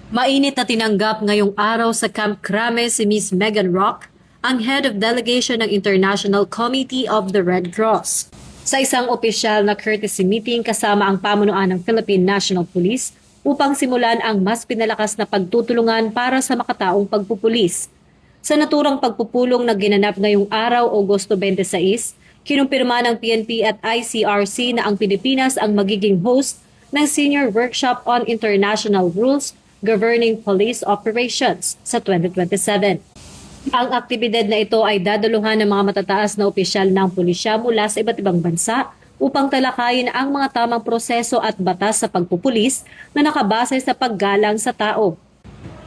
Mainit na tinanggap ngayong araw sa Camp Crame si Miss Megan Rock, ang Head of Delegation ng International Committee of the Red Cross. Sa isang opisyal na courtesy meeting kasama ang pamunuan ng Philippine National Police upang simulan ang mas pinalakas na pagtutulungan para sa makataong pagpupulis. Sa naturang pagpupulong na ginanap ngayong araw, Agosto 26, kinumpirma ng PNP at ICRC na ang Pilipinas ang magiging host ng Senior Workshop on International Rules Governing Police Operations sa 2027. Ang aktibidad na ito ay dadaluhan ng mga matataas na opisyal ng pulisya mula sa iba't ibang bansa upang talakayin ang mga tamang proseso at batas sa pagpupulis na nakabase sa paggalang sa tao.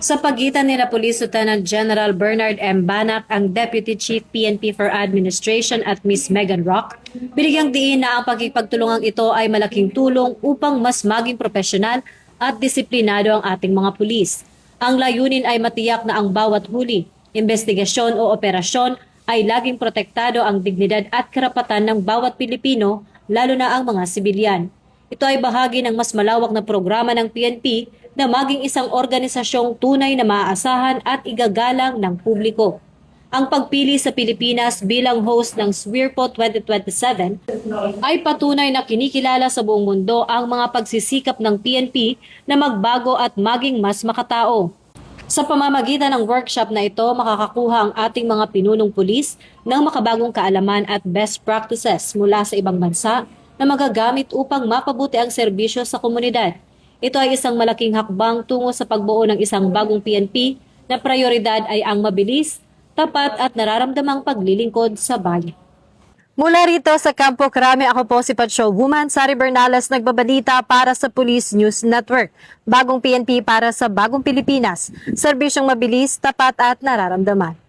Sa pagitan nila Police Lieutenant General Bernard M. Banac, ang Deputy Chief PNP for Administration at Miss Megan Rock, binigyang diin na ang pagkipagtulungang ito ay malaking tulong upang mas maging profesional at disiplinado ang ating mga pulis. Ang layunin ay matiyak na ang bawat huli, investigasyon o operasyon ay laging protektado ang dignidad at karapatan ng bawat Pilipino, lalo na ang mga sibilyan. Ito ay bahagi ng mas malawak na programa ng PNP na maging isang organisasyong tunay na maaasahan at igagalang ng publiko. Ang pagpili sa Pilipinas bilang host ng SWIRPO 2027 ay patunay na kinikilala sa buong mundo ang mga pagsisikap ng PNP na magbago at maging mas makatao. Sa pamamagitan ng workshop na ito, makakakuha ang ating mga pinunong pulis ng makabagong kaalaman at best practices mula sa ibang bansa na magagamit upang mapabuti ang serbisyo sa komunidad. Ito ay isang malaking hakbang tungo sa pagbuo ng isang bagong PNP na prioridad ay ang mabilis, tapat at nararamdamang paglilingkod sa bayan. Mula rito sa Campo Crame, ako po si Patrol Woman Sari Bernales, nagbabalita para sa Police News Network. Bagong PNP para sa bagong Pilipinas. Serbisyong mabilis, tapat at nararamdaman.